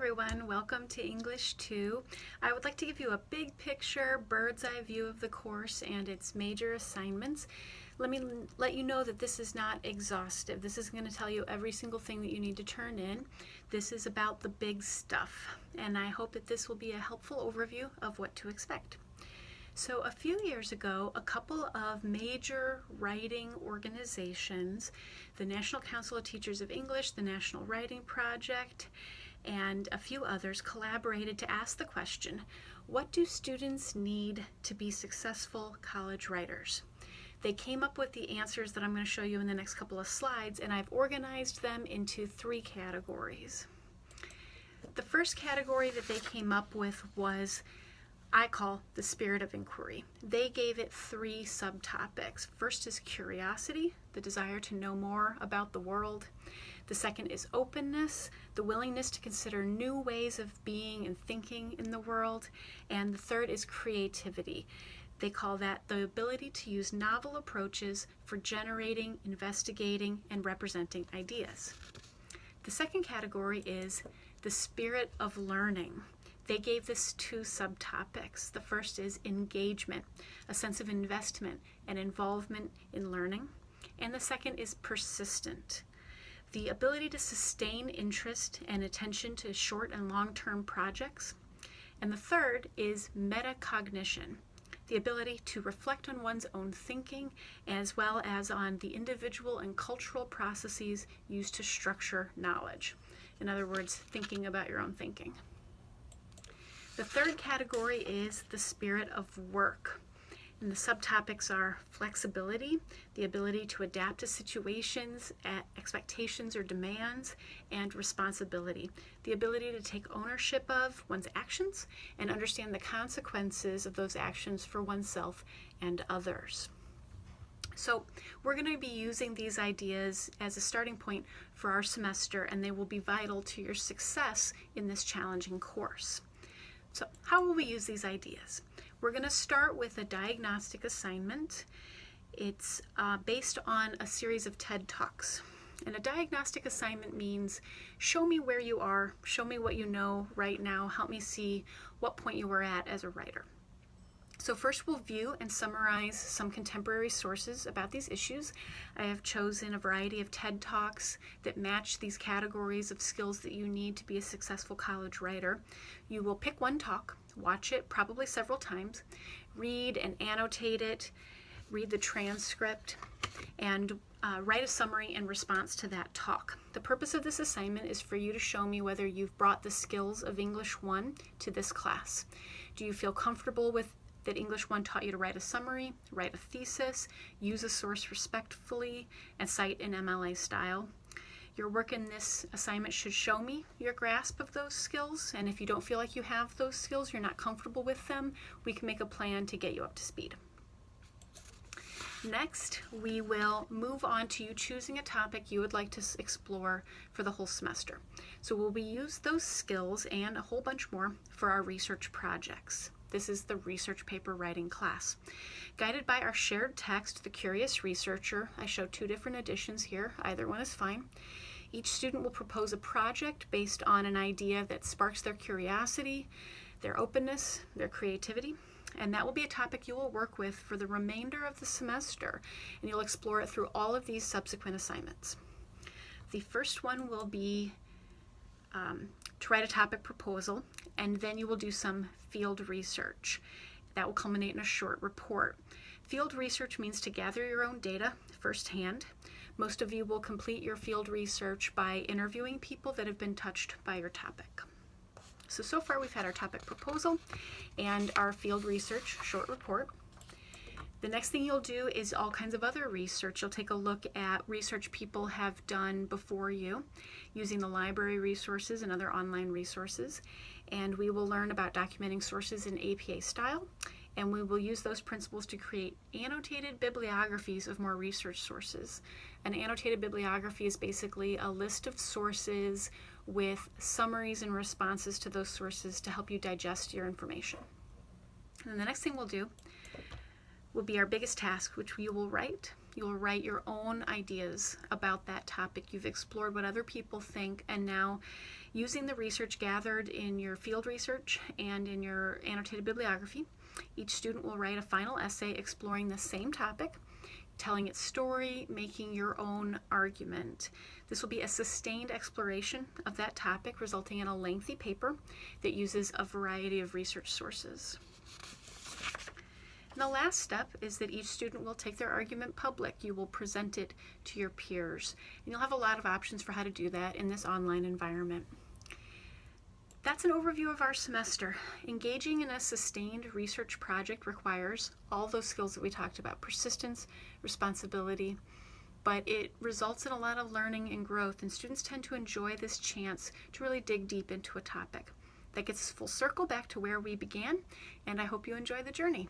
everyone, welcome to English 2. I would like to give you a big picture, bird's eye view of the course and its major assignments. Let me let you know that this is not exhaustive. This is going to tell you every single thing that you need to turn in. This is about the big stuff, and I hope that this will be a helpful overview of what to expect. So a few years ago, a couple of major writing organizations, the National Council of Teachers of English, the National Writing Project, and a few others collaborated to ask the question, what do students need to be successful college writers? They came up with the answers that I'm going to show you in the next couple of slides, and I've organized them into three categories. The first category that they came up with was I call the spirit of inquiry. They gave it three subtopics. First is curiosity, the desire to know more about the world. The second is openness, the willingness to consider new ways of being and thinking in the world. And the third is creativity. They call that the ability to use novel approaches for generating, investigating, and representing ideas. The second category is the spirit of learning. They gave this two subtopics. The first is engagement, a sense of investment and involvement in learning. And the second is persistent, the ability to sustain interest and attention to short and long-term projects. And the third is metacognition, the ability to reflect on one's own thinking as well as on the individual and cultural processes used to structure knowledge. In other words, thinking about your own thinking. The third category is the spirit of work. And the subtopics are flexibility, the ability to adapt to situations, expectations or demands, and responsibility, the ability to take ownership of one's actions and understand the consequences of those actions for oneself and others. So we're going to be using these ideas as a starting point for our semester, and they will be vital to your success in this challenging course. So how will we use these ideas? We're going to start with a diagnostic assignment. It's based on a series of TED Talks. And a diagnostic assignment means show me where you are, show me what you know right now, help me see what point you are at as a writer. So first we'll view and summarize some contemporary sources about these issues. I have chosen a variety of TED Talks that match these categories of skills that you need to be a successful college writer. You will pick one talk, watch it probably several times, read and annotate it, read the transcript, and write a summary in response to that talk. The purpose of this assignment is for you to show me whether you've brought the skills of English 1 to this class. Do you feel comfortable with that English 1 taught you to write a summary, write a thesis, use a source respectfully, and cite in MLA style? Your work in this assignment should show me your grasp of those skills, and if you don't feel like you have those skills, you're not comfortable with them, we can make a plan to get you up to speed. Next, we will move on to you choosing a topic you would like to explore for the whole semester. So we'll use those skills and a whole bunch more for our research projects. This is the research paper writing class. Guided by our shared text, The Curious Researcher, I show two different editions here. Either one is fine. Each student will propose a project based on an idea that sparks their curiosity, their openness, their creativity, and that will be a topic you will work with for the remainder of the semester, and you'll explore it through all of these subsequent assignments. The first one will be to write a topic proposal, and then you will do some field research. That will culminate in a short report. Field research means to gather your own data firsthand. Most of you will complete your field research by interviewing people that have been touched by your topic. So far we've had our topic proposal and our field research short report. The next thing you'll do is all kinds of other research. You'll take a look at research people have done before you using the library resources and other online resources. And we will learn about documenting sources in APA style, and we will use those principles to create annotated bibliographies of more research sources. An annotated bibliography is basically a list of sources with summaries and responses to those sources to help you digest your information. And the next thing we'll do will be our biggest task, which we will write You'll write your own ideas about that topic. You've explored what other people think, and now using the research gathered in your field research and in your annotated bibliography, each student will write a final essay exploring the same topic, telling its story, making your own argument. This will be a sustained exploration of that topic, resulting in a lengthy paper that uses a variety of research sources. And the last step is that each student will take their argument public. You will present it to your peers. And you'll have a lot of options for how to do that in this online environment. That's an overview of our semester. Engaging in a sustained research project requires all those skills that we talked about: persistence, responsibility, but it results in a lot of learning and growth, and students tend to enjoy this chance to really dig deep into a topic. That gets us full circle back to where we began, and I hope you enjoy the journey.